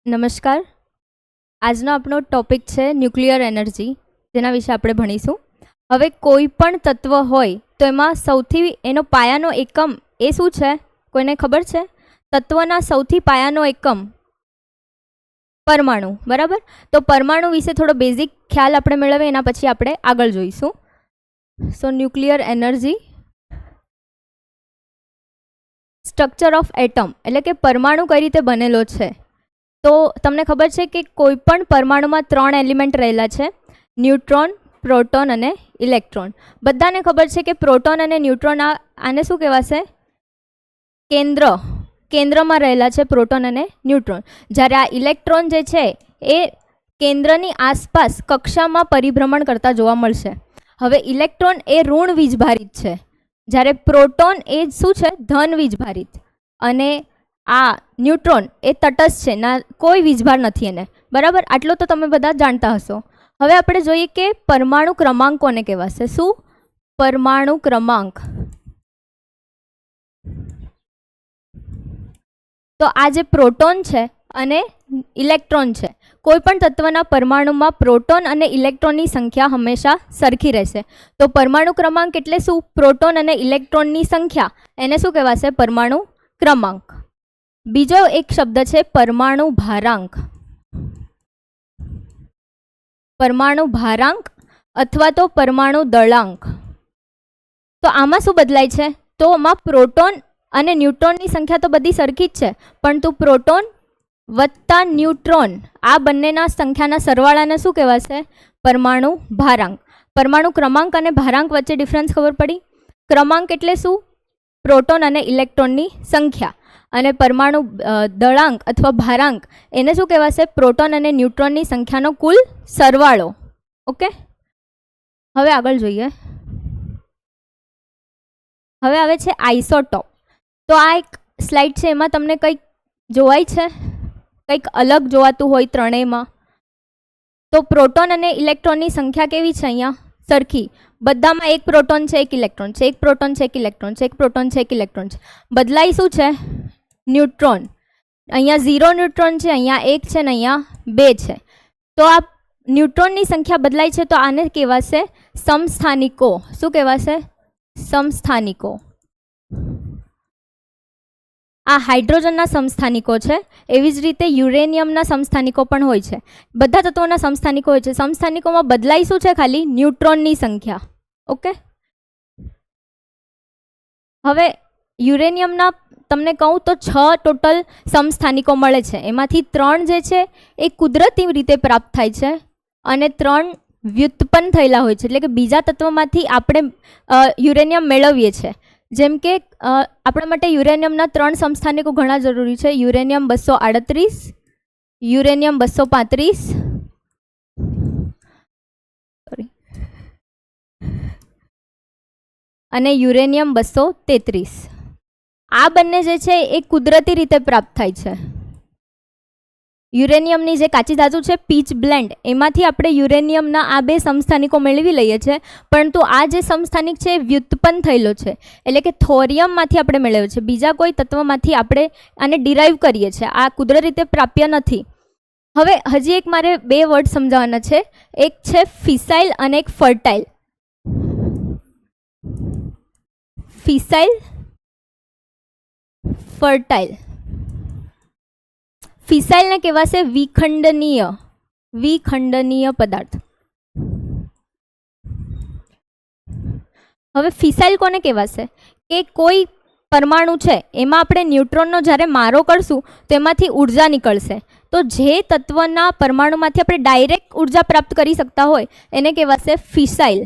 નમસ્કાર. આજનો આપણો ટોપિક છે ન્યુક્લિયર એનર્જી, જેના વિશે આપણે ભણીશું. હવે કોઈ પણ તત્વ હોય તો એમાં સૌથી એનો પાયાનો એકમ એ શું છે? કોઈને ખબર છે? તત્વના સૌથી પાયાનો એકમ પરમાણુ, બરાબર? તો પરમાણુ વિશે થોડો બેઝિક ખ્યાલ આપણે મેળવીએ, એના પછી આપણે આગળ જોઈશું. So nuclear energy, structure of atom, એટલે કે પરમાણુ કઈ રીતે બનેલો છે. તો તમને ખબર છે કે કોઈ પણ પરમાણુમાં 3 એલિમેન્ટ રહેલા છે: ન્યુટ્રોન, પ્રોટોન અને ઇલેક્ટ્રોન. બધાને ખબર છે કે પ્રોટોન અને ન્યુટ્રોન આને શું કહેવાશે? કેન્દ્રમાં રહેલા છે પ્રોટોન અને ન્યુટ્રોન. જ્યારે આ ઇલેક્ટ્રોન જે છે એ કેન્દ્રની આસપાસ કક્ષામાં પરિભ્રમણ કરતા જોવા મળશે. હવે ઇલેક્ટ્રોન એ ઋણ વીજભારિત છે, જ્યારે પ્રોટોન એ શું છે? ધન વીજભારિત. અને આ ન્યુટ્રોન એ તટસ્થ છે, ના કોઈ વીજભાર નથી એને, બરાબર? આટલો તો તમે બધા જાણતા હશો. હવે આપણે જોઈએ કે પરમાણુ ક્રમાંક કોને કહેવાશે. શું? પરમાણુ ક્રમાંક. તો આ જે પ્રોટોન છે અને ઇલેક્ટ્રોન છે, કોઈ પણ તત્વના પરમાણુમાં પ્રોટોન અને ઇલેક્ટ્રોનની સંખ્યા હંમેશા સરખી રહેશે. તો પરમાણુ ક્રમાંક એટલે શું? પ્રોટોન અને ઇલેક્ટ્રોનની સંખ્યા, એને શું કહેવાશે? પરમાણુ ક્રમાંક. બીજો એક શબ્દ છે પરમાણુ ભારાંક. પરમાણુ ભારાંક અથવા તો પરમાણુ દળાંક. તો આમાં શું બદલાય છે? તો આમાં પ્રોટોન અને ન્યુટ્રોનની સંખ્યા તો બધી સરખી જ છે, પરંતુ પ્રોટોન વત્તા ન્યુટ્રોન આ બંનેના સંખ્યાના સરવાળાને શું કહેવાશે? પરમાણુ ભારાંક. પરમાણુ ક્રમાંક અને ભારાંક વચ્ચે ડિફરન્સ ખબર પડી? ક્રમાંક એટલે શું? પ્રોટોન અને ઇલેક્ટ્રોનની સંખ્યા. અને પરમાણુ દળાંક અથવા ભારાંક એને શું કહેવાશે? પ્રોટોન અને ન્યુટ્રોનની સંખ્યાનો કુલ સરવાળો. ઓકે, હવે આગળ જોઈએ. હવે આવે છે આઇસોટોપ. તો આ એક સ્લાઇડ છે, એમાં તમને કંઈક જોવાય છે? કંઈક અલગ જોવાતું હોય ત્રણેયમાં? તો પ્રોટોન અને ઇલેક્ટ્રોનની સંખ્યા કેવી છે? અહીંયા સરખી. બધામાં એક પ્રોટોન છે, એક ઇલેક્ટ્રોન છે, એક પ્રોટોન છે, એક ઇલેક્ટ્રોન છે, એક પ્રોટોન છે, એક ઇલેક્ટ્રોન છે. બદલાય શું છે? ન્યુટ્રોન. અહીંયા 0 ન્યુટ્રોન છે, અહીંયા 1 છે ને અહીંયા 2 છે. તો આ ન્યુટ્રોનની સંખ્યા બદલાય છે, તો આને કહેવાશે સમસ્થાનિકો. શું કહેવાશે? સમસ્થાનિકો. આ હાઇડ્રોજનના સમસ્થાનિકો છે. એવી જ રીતે યુરેનિયમના સમસ્થાનિકો પણ હોય છે. બધા તત્વોના સમસ્થાનિકો હોય છે. સમસ્થાનિકોમાં બદલાય શું છે? ખાલી ન્યુટ્રોનની સંખ્યા. ઓકે, હવે યુરેનિયમના તમને કહું તો 6 ટોટલ સમસ્થાનિકો મળે છે. એમાંથી 3 જે છે એ કુદરતી રીતે પ્રાપ્ત થાય છે અને 3 વ્યુત્પન્ન થયેલા હોય છે, એટલે કે બીજા તત્વોમાંથી આપણે યુરેનિયમ મેળવીએ છીએ. જેમ કે આપણા માટે યુરેનિયમના 3 સમસ્થાનિકો ઘણા જરૂરી છે: યુરેનિયમ 238, યુરેનિયમ 235 અને યુરેનિયમ 233. આ બંને જે છે એ કુદરતી રીતે પ્રાપ્ત થાય છે. યુરેનિયમની જે કાચી ધાતુ છે પીચ બ્લેન્ડ, એમાંથી આપણે યુરેનિયમના આ 2 સમસ્થાનિકો મેળવી લઈએ છીએ, પરંતુ આ જે સમસ્થાનિક છે એ વ્યુત્પન્ન થયેલો છે, એટલે કે થોરિયમમાંથી આપણે મેળવ્યો છે. બીજા કોઈ તત્વમાંથી આપણે આને ડિરાઈવ કરીએ છીએ. આ કુદરતી રીતે પ્રાપ્ય નથી. હવે હજી એક મારે 2 વર્ડ સમજાવવાના છે. એક છે ફિસાઇલ અને એક ફર્ટાઇલ. Fissile, fertile. ફિસાઇલને કહેવાશે વિખંડનીય પદાર્થ. હવે ફિસાઇલ કોને કહેવાશે? કે કોઈ પરમાણુ છે એમાં આપણે ન્યુટ્રોનનો જ્યારે મારો કરશું તો એમાંથી ઉર્જા નીકળશે. તો જે તત્વના પરમાણુમાંથી આપણે ડાયરેક્ટ ઉર્જા પ્રાપ્ત કરી શકતા હોય એને કહેવાશે ફિસાઇલ.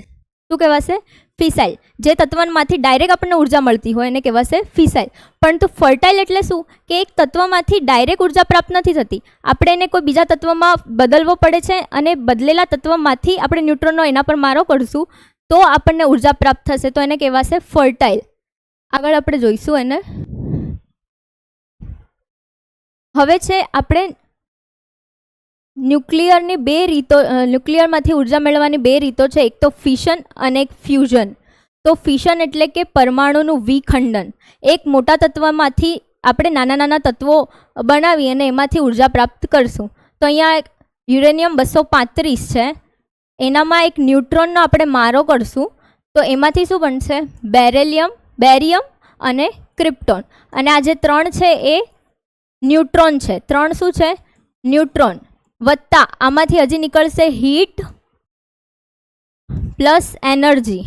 શું કહેવાશે? ફિસાઇલ. જે તત્વમાંથી ડાયરેક્ટ આપણને ઉર્જા મળતી હોય એને કહેવાશે ફિસાઇલ. પરંતુ ફર્ટાઇલ એટલે શું? કે એક તત્વમાંથી ડાયરેક્ટ ઉર્જા પ્રાપ્ત નથી થતી, આપણે એને કોઈ બીજા તત્વમાં બદલવો પડે છે અને બદલેલા તત્વમાંથી આપણે ન્યુટ્રોનનો એના પર મારો કરશું તો આપણને ઉર્જા પ્રાપ્ત થશે, તો એને કહેવાશે ફર્ટાઇલ. આગળ આપણે જોઈશું એને. હવે છે આપણે ન્યુક્લિયરની 2 રીતો, ન્યુક્લિયરમાંથી ઉર્જા મેળવવાની 2 રીતો છે. એક તો ફિશન અને એક ફ્યુઝન. તો ફિશન એટલે કે પરમાણુનું વિખંડન. એક મોટા તત્વમાંથી આપણે નાના નાના તત્વો બનાવી અને એમાંથી ઉર્જા પ્રાપ્ત કરશું. તો અહીંયા યુરેનિયમ 235 છે, એનામાં એક ન્યુટ્રોનનો આપણે મારો કરશું તો એમાંથી શું બનશે? બેરિયમ અને ક્રિપ્ટોન. અને આ જે 3 છે એ ન્યુટ્રોન છે. 3 શું છે? ન્યુટ્રોન. વત્તા આમાંથી હજી નીકળશે હીટ પ્લસ એનર્જી.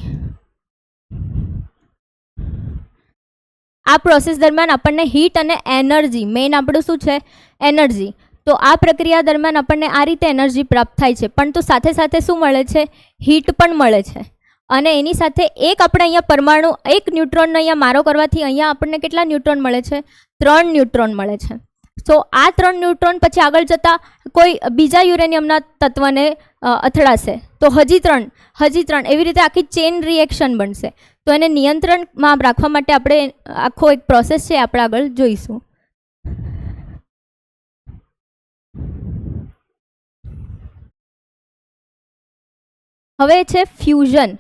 આ પ્રોસેસ દરમિયાન આપણને હીટ અને એનર્જી, મેઇન આપણું શું છે? એનર્જી. તો આ પ્રક્રિયા દરમિયાન આપણને આ રીતે એનર્જી પ્રાપ્ત થાય છે. પણ તો સાથે સાથે શું મળે છે? હીટ પણ મળે છે. અને એની સાથે એક આપણે અહીંયા પરમાણુ, એક ન્યુટ્રોનનો અહીંયા મારો કરવાથી અહીંયા આપણને કેટલા ન્યુટ્રોન મળે છે? 3 ન્યુટ્રોન મળે છે. તો આ 3 ન્યુટ્રોન પછી આગળ જતાં કોઈ બીજા યુરેનિયમના તત્વને અથડાશે તો હજી 3 એવી રીતે આખી ચેઇન રિએક્શન બનશે. તો એને નિયંત્રણમાં રાખવા માટે આપણે આખો એક પ્રોસેસ છે આપણે આગળ જોઈશું. હવે છે ફ્યુઝન,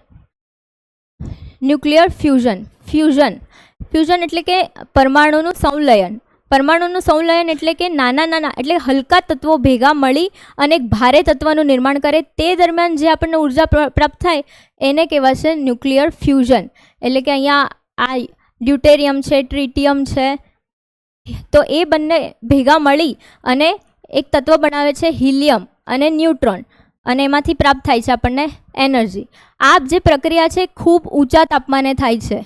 ન્યુક્લિયર ફ્યુઝન એટલે કે પરમાણુનું સંલયન. પરમાણુનું સંલયન એટલે કે નાના એટલે હલકા તત્વો ભેગા મળી અને એક ભારે તત્વનું નિર્માણ કરે. તે દરમિયાન જે આપણને ઉર્જા પ્રાપ્ત થાય એને કહેવાશે ન્યુક્લિયર ફ્યુઝન. એટલે કે અહીંયા આ ડ્યુટેરિયમ છે, ટ્રિટિયમ છે, તો એ બંને ભેગા મળી અને એક તત્વ બનાવે છે હિલિયમ અને ન્યુટ્રોન, અને એમાંથી પ્રાપ્ત થાય છે આપણને એનર્જી. આ જે પ્રક્રિયા છે ખૂબ ઊંચા તાપમાને થાય છે.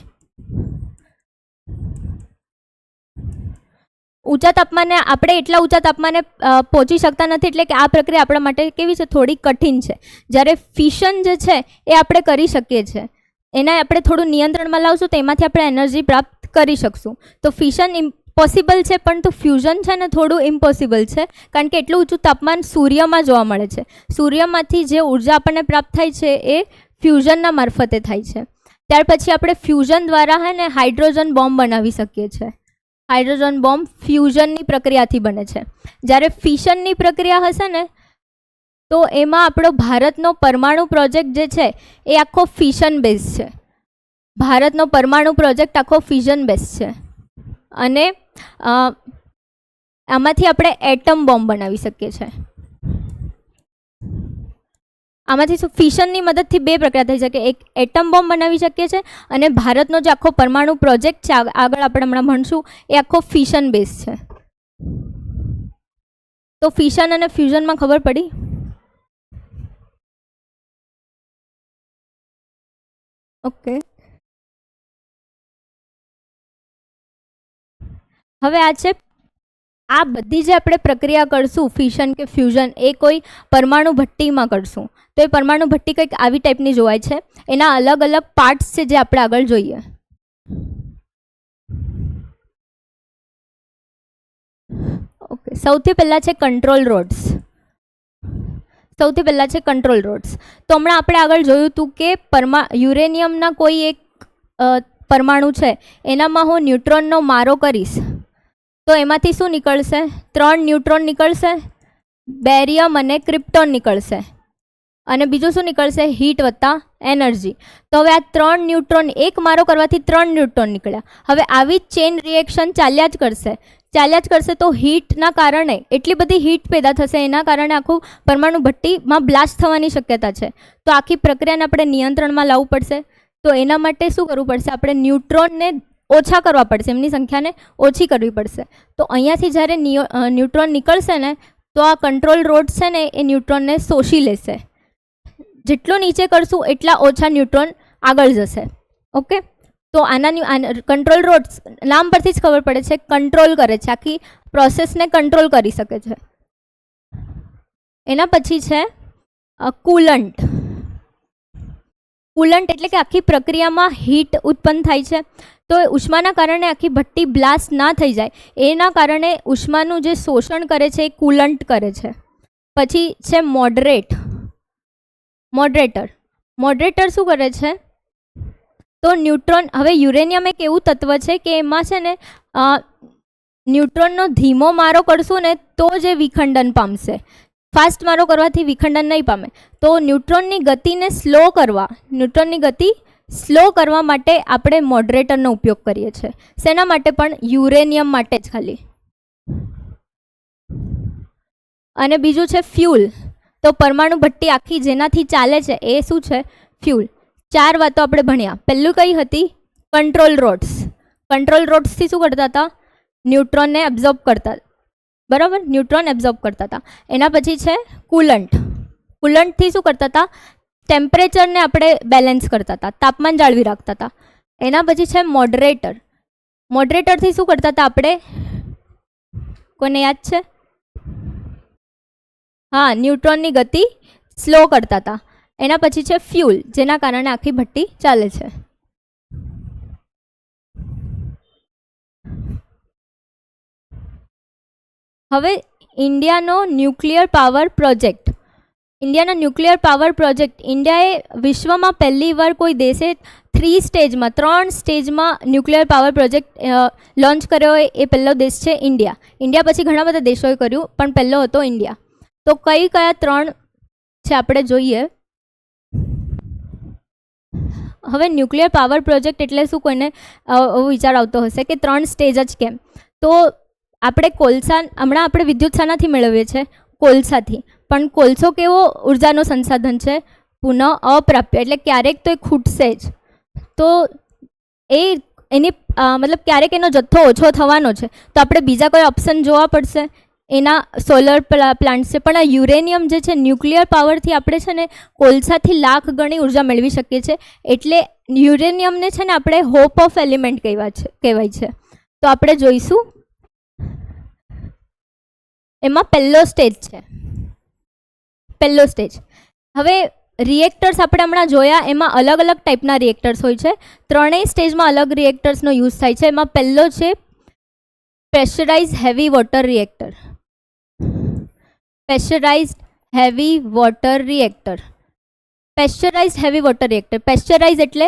ઊંચા તાપમાને આપણે એટલા ઊંચા તાપમાને પહોંચી શકતા નથી, એટલે કે આ પ્રક્રિયા આપણા માટે કેવી છે? થોડી કઠિન છે. જ્યારે ફિશન જે છે એ આપણે કરી શકીએ છીએ, એને આપણે થોડું નિયંત્રણમાં લાવશું તો એમાંથી આપણે એનર્જી પ્રાપ્ત કરી શકશું. તો ફિશન પોસિબલ છે, પણ તો ફ્યુઝન છે ને થોડું ઇમ્પોસિબલ છે, કારણ કે એટલું ઊંચું તાપમાન સૂર્યમાં જોવા મળે છે. સૂર્યમાંથી જે ઉર્જા આપણને પ્રાપ્ત થાય છે એ ફ્યુઝનના મારફતે થાય છે. ત્યાર પછી આપણે ફ્યુઝન દ્વારા હે ને હાઇડ્રોજન બોમ્બ બનાવી શકીએ છીએ. હાઇડ્રોજન બોમ્બ ફ્યુઝનની પ્રક્રિયાથી બને છે. જ્યારે ફિશનની પ્રક્રિયા હશે ને તો એમાં આપણો ભારતનો પરમાણુ પ્રોજેક્ટ જે છે એ આખો ફિશન બેઝ છે. ભારતનો પરમાણુ પ્રોજેક્ટ આખો ફિશન બેઝ છે. અને આમાંથી આપણે એટમ બોમ્બ બનાવી શકીએ છીએ. આમાંથી શું ફિશનની મદદથી 2 પ્રક્રિયા થઈ શકે. એક એટમ બોમ્બ બનાવી શકીએ છીએ અને ભારતનો જે આખો પરમાણુ પ્રોજેક્ટ છે આગળ આપણે હમણાં ભણશું એ આખો ફિશન બેઝ છે. તો ફિશન અને ફ્યુઝનમાં ખબર પડી? ઓકે, હવે આ છે આ બધી જે આપણે પ્રક્રિયા કરશું ફિશન કે ફ્યુઝન એ કોઈ પરમાણુ ભઠ્ઠીમાં કરશું. તો એ પરમાણુ ભઠ્ઠી કંઈક આવી ટાઈપની જોવાય છે. એના અલગ અલગ પાર્ટ્સ છે જે આપણે આગળ જોઈએ. ઓકે, સૌથી પહેલાં છે કંટ્રોલ રોડ્સ. તો હમણાં આપણે આગળ જોયું હતું કે યુરેનિયમના કોઈ એક પરમાણુ છે એનામાં હું ન્યુટ્રોનનો મારો કરીશ તો એમાંથી શું નીકળશે? 3 ન્યુટ્રોન નીકળશે, બેરિયમ અને ક્રિપ્ટોન નીકળશે, અને બીજું શું નીકળશે? હીટ વત્તા એનર્જી. તો હવે આ 3 ન્યુટ્રોન એક મારો કરવાથી 3 ન્યુટ્રોન નીકળ્યા. હવે આવી જ ચેઇન રિએક્શન ચાલ્યા જ કરશે તો હીટના કારણે એટલી બધી હીટ પેદા થશે, એના કારણે આખું પરમાણુ ભઠ્ઠીમાં બ્લાસ્ટ થવાની શક્યતા છે. તો આખી પ્રક્રિયાને આપણે નિયંત્રણમાં લાવવું પડશે. તો એના માટે શું કરવું પડશે? આપણે ન્યુટ્રોનને ઓછા કરવા પડશે, એમની સંખ્યાને ઓછી કરવી પડશે. તો અહીંયાથી જ્યારે ન્યુટ્રોન નીકળશે ને તો આ કંટ્રોલ રોડ છે ને એ ન્યુટ્રોનને શોષી લેશે. જેટલું નીચે કરશું એટલા ઓછા ન્યુટ્રોન આગળ જશે. ઓકે, તો આના કંટ્રોલ રોડ્સ નામ પરથી જ ખબર પડે છે કંટ્રોલ કરે છે, આખી પ્રોસેસને કંટ્રોલ કરી શકે છે. એના પછી છે કુલન્ટ. એટલે કે આખી પ્રક્રિયામાં હીટ ઉત્પન્ન થાય છે. તો એ ઉષ્માના કારણે આખી ભઠ્ઠી બ્લાસ્ટ ના થઈ જાય એના કારણે ઉષ્માનું જે શોષણ કરે છે એ કુલન્ટ કરે છે. પછી છે મોડરેટર શું કરે છે? તો ન્યુટ્રોન, હવે યુરેનિયમ એક એવું તત્વ છે કે એમાં છે ને ન્યુટ્રોનનો ધીમો મારો કરશું ને તો જ એ વિખંડન પામશે. ફાસ્ટ મારો કરવાથી વિખંડન નહીં પામે. તો ન્યુટ્રોનની ગતિને સ્લો કરવા, ન્યુટ્રોનની ગતિ સ્લો કરવા માટે આપણે મોડરેટરનો ઉપયોગ કરીએ છીએ. શેના માટે? પણ યુરેનિયમ માટે જ ખાલી. અને બીજું છે ફ્યુલ. તો પરમાણુ ભઠ્ઠી આખી જેનાથી ચાલે છે એ શું છે? ફ્યુલ. 4 વાતો આપણે ભણ્યા. પહેલું કઈ હતી? Control rods. કંટ્રોલ રોડ્સથી શું કરતા હતા? ન્યુટ્રોનને એબ્ઝોર્બ કરતા. બરાબર, ન્યુટ્રોન એબ્ઝોર્બ કરતા હતા. એના પછી છે કુલન્ટ. કુલન્ટથી શું કરતા હતા? ટેમ્પરેચરને આપણે બેલેન્સ કરતા હતા, તાપમાન જાળવી રાખતા હતા. એના પછી છે મોડરેટર. મોડરેટરથી શું કરતા હતા આપણે? કોને યાદ છે? હા, ન્યુટ્રોનની ગતિ સ્લો કરતા હતા. એના પછી છે ફ્યુલ, જેના કારણે આખી ભઠ્ઠી ચાલે છે. હવે ઇન્ડિયાનો ન્યુક્લિયર પાવર પ્રોજેક્ટ. ઇન્ડિયાના ન્યુક્લિયર પાવર પ્રોજેક્ટ, ઇન્ડિયાએ વિશ્વમાં પહેલી વાર કોઈ દેશે 3 સ્ટેજમાં ન્યુક્લિયર પાવર પ્રોજેક્ટ લોન્ચ કર્યો હોય એ પહેલો દેશ છે ઇન્ડિયા. ઇન્ડિયા પછી ઘણા બધા દેશોએ કર્યું, પણ પહેલો હતો ઇન્ડિયા. તો કયા 3 છે આપણે જોઈએ. હવે ન્યુક્લિયર પાવર પ્રોજેક્ટ એટલે શું? કોઈને વિચાર આવતો હશે કે 3 સ્ટેજ જ કેમ? તો આપણે કોલસા, હમણાં આપણે વિદ્યુત શાનાથી મેળવીએ છીએ? કોલસાથી. પણ કોલસો કેવો ઉર્જાનો સંસાધન છે? પુનઃ અપ્રાપ્ય, એટલે ક્યારેક તો એ ખૂટશે જ. તો એની મતલબ ક્યારેક એનો જથ્થો ઓછો થવાનો છે. તો આપણે બીજા કોઈ ઓપ્શન જોવા પડશે. એના સોલર પ્લાન્ટ છે. પણ આ યુરેનિયમ જે છે, ન્યુક્લિયર પાવરથી આપણે છે ને કોલસાથી લાખ ગણી ઉર્જા મેળવી શકીએ છીએ. એટલે યુરેનિયમને છે ને આપણે હોપ ઓફ એલિમેન્ટ કહેવાય છે. તો આપણે જોઈશું. એમાં પહેલો સ્ટેજ છે. પહેલો સ્ટેજ. હવે રિએક્ટર્સ આપણે હમણાં જોયા, એમાં અલગ અલગ ટાઈપના રિએક્ટર્સ હોય છે. 3 સ્ટેજમાં અલગ રિએક્ટર્સનો યુઝ થાય છે. એમાં પહેલો છે pressurise heavy water reactor. Pressurised heavy water reactor. Pressurised heavy water reactor. Pressurise એટલે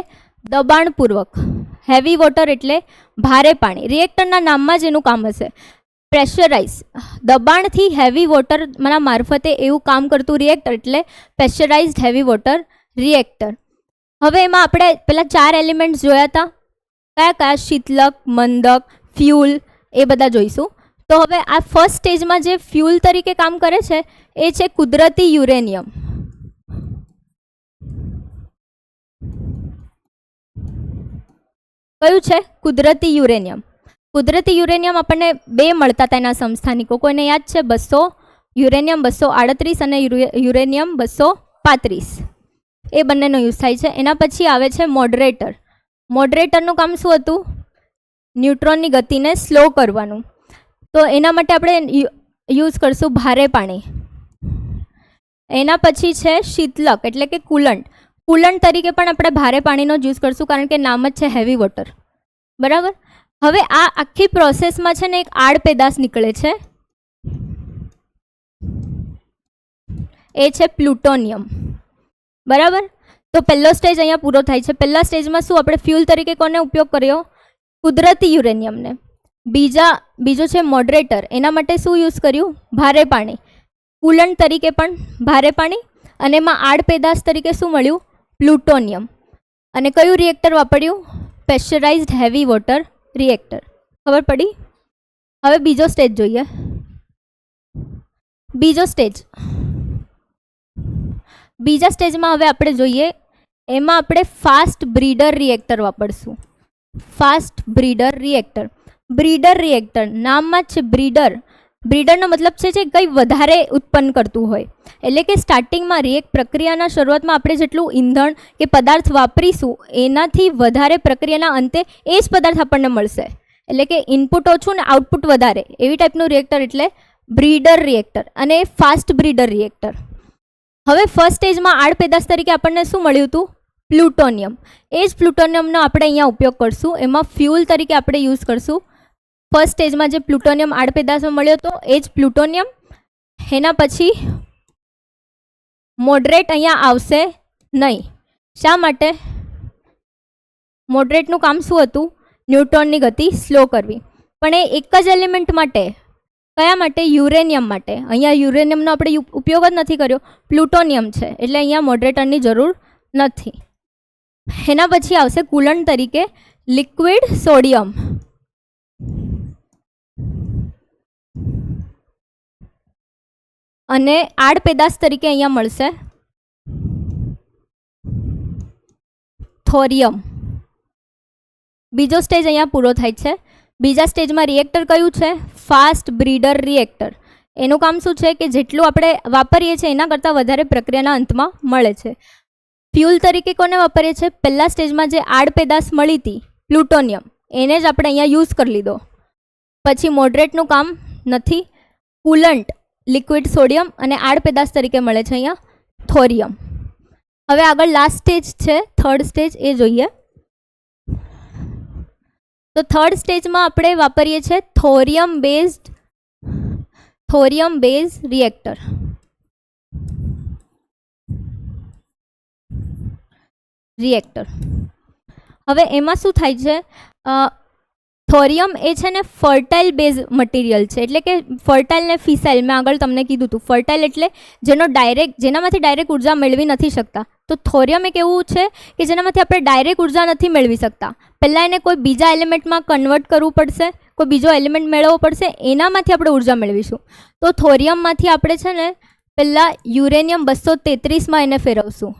દબાણપૂર્વક, હેવી વોટર એટલે ભારે પાણી. રિએક્ટરના નામમાં જ એનું કામ હશે. પ્રેશરાઇઝ, દબાણથી હેવી વોટરના મારફતે એવું કામ કરતું રિએક્ટર એટલે પ્રેશરાઇઝ્ડ હેવી વોટર રિએક્ટર. હવે એમાં આપણે પેલા 4 એલિમેન્ટ્સ જોયા હતા. કયા? શીતલક, મંદક, ફ્યુલ, એ બધા જોઈશું. તો હવે આ ફર્સ્ટ સ્ટેજમાં જે ફ્યુલ તરીકે કામ કરે છે એ છે કુદરતી યુરેનિયમ. કયું છે? કુદરતી યુરેનિયમ. કુદરતી યુરેનિયમ આપણને 2 મળતા હતા એના સમસ્થાનિકો. કોઈને યાદ છે? 200, યુરેનિયમ 238 અને યુરેનિયમ 235. એ બંનેનો યુઝ થાય છે. એના પછી આવે છે મોડરેટર. મોડરેટરનું કામ શું હતું? ન્યુટ્રોનની ગતિને સ્લો કરવાનું. તો એના માટે આપણે યુઝ કરશું ભારે પાણી. એના પછી છે શીતલક એટલે કે કુલન્ટ. કુલન્ટ તરીકે પણ આપણે ભારે પાણીનો જ યુઝ કરશું, કારણ કે નામ જ છે હેવી વોટર. બરાબર. હવે આ આખી પ્રોસેસમાં છે ને એક આડ પેદાશ નીકળે છે. એ છે પ્લુટોનિયમ. બરાબર. તો પહેલો સ્ટેજ અહીંયા પૂરો થાય છે. પહેલા સ્ટેજમાં શું આપણે ફ્યુલ તરીકે કોને ઉપયોગ કર્યો? કુદરતી યુરેનિયમને. બીજો છે મોડરેટર. એના માટે શું યુઝ કર્યું? ભારે પાણી. કુલન્ટ તરીકે પણ ભારે પાણી. અને એમાં આડ પેદાશ તરીકે શું મળ્યું? પ્લુટોનિયમ. અને કયું રિએક્ટર વાપર્યું? Pressurised heavy water reactor. ખબર પડી? હવે બીજો સ્ટેજ જોઈએ. બીજા સ્ટેજમાં હવે આપણે જોઈએ, એમાં આપણે ફાસ્ટ બ્રીડર રિએક્ટર વાપરશું. Fast breeder reactor. Breeder reactor નામમાં જ છે બ્રીડર. બ્રીડરનો મતલબ છે કંઈ વધારે ઉત્પન્ન કરતું હોય. એટલે કે સ્ટાર્ટિંગમાં પ્રક્રિયાના શરૂઆતમાં આપણે જેટલું ઈંધણ કે પદાર્થ વાપરીશું એનાથી વધારે પ્રક્રિયાના અંતે એ જ પદાર્થ આપણને મળશે. એટલે કે ઇનપુટ ઓછું ને આઉટપુટ વધારે, એવી ટાઈપનું રિએક્ટર એટલે બ્રીડર રિએક્ટર. અને ફાસ્ટ બ્રીડર રિએક્ટર. હવે ફર્સ્ટ સ્ટેજમાં આડ પેદાશ તરીકે આપણને શું મળ્યું હતું? પ્લુટોનિયમ. એ જ પ્લુટોનિયમનો આપણે અહીંયા ઉપયોગ કરશું. એમાં ફ્યુલ તરીકે આપણે યુઝ કરશું. ફર્સ્ટ સ્ટેજમાં જે પ્લુટોનિયમ આડ પેદાશમાં મળ્યો હતો એ જ પ્લુટોનિયમ. એના પછી મોડરેટ અહીંયા આવશે નહીં. શા માટે? મોડરેટનું કામ શું હતું? ન્યુટ્રોનની ગતિ સ્લો કરવી. પણ એ એક જ એલિમેન્ટ માટે. કયા માટે? યુરેનિયમ માટે. અહીંયા યુરેનિયમનો આપણે ઉપયોગ જ નથી કર્યો, પ્લુટોનિયમ છે, એટલે અહીંયા મોડરેટરની જરૂર નથી. એના પછી આવશે કુલન્ટ તરીકે લિક્વિડ સોડિયમ. અને આડ પેદાશ તરીકે અહીંયા મળશે થોરિયમ. બીજો સ્ટેજ અહીંયા પૂરો થાય છે. બીજા સ્ટેજમાં રિએક્ટર કયું છે? Fast breeder reactor. એનું કામ શું છે કે જેટલું આપણે વાપરીએ છીએ એના કરતાં વધારે પ્રક્રિયાના અંતમાં મળે છે. ફ્યુલ તરીકે કોને વાપરીએ છીએ? પહેલા સ્ટેજમાં જે આડ પેદાશ મળી હતી પ્લુટોનિયમ, એને જ આપણે અહીંયા યુઝ કરી લીધો. પછી મોડરેટનું કામ નથી. કુલન્ટ લિક્વિડ સોડિયમ અને આડ પેદાશ તરીકે મળે છે અહીંયા થોરિયમ. હવે આગળ લાસ્ટ સ્ટેજ છે, થર્ડ સ્ટેજ, એ જોઈએ. તો થર્ડ સ્ટેજમાં આપણે વાપરીએ છીએ થોરિયમ બેઝ રિએક્ટર. હવે એમાં શું થાય છે? થોરિયમ એ છે ને ફર્ટાઇલ બેઝ મટીરિયલ છે, એટલે કે ફર્ટાઇલ ને ફિસાઇલ મેં આગળ તમને કીધું હતું. ફર્ટાઇલ એટલે જેનામાંથી ડાયરેક્ટ ઉર્જા મેળવી નથી શકતા. તો થોરિયમ એક એવું છે કે જેનામાંથી આપણે ડાયરેક્ટ ઉર્જા નથી મેળવી શકતા. પહેલાં એને કોઈ બીજા એલિમેન્ટમાં કન્વર્ટ કરવું પડશે, કોઈ બીજો એલિમેન્ટ મેળવવો પડશે, એનામાંથી આપણે ઉર્જા મેળવીશું. તો થોરિયમમાંથી આપણે છે ને પહેલાં યુરેનિયમ 233માં એને ફેરવશું.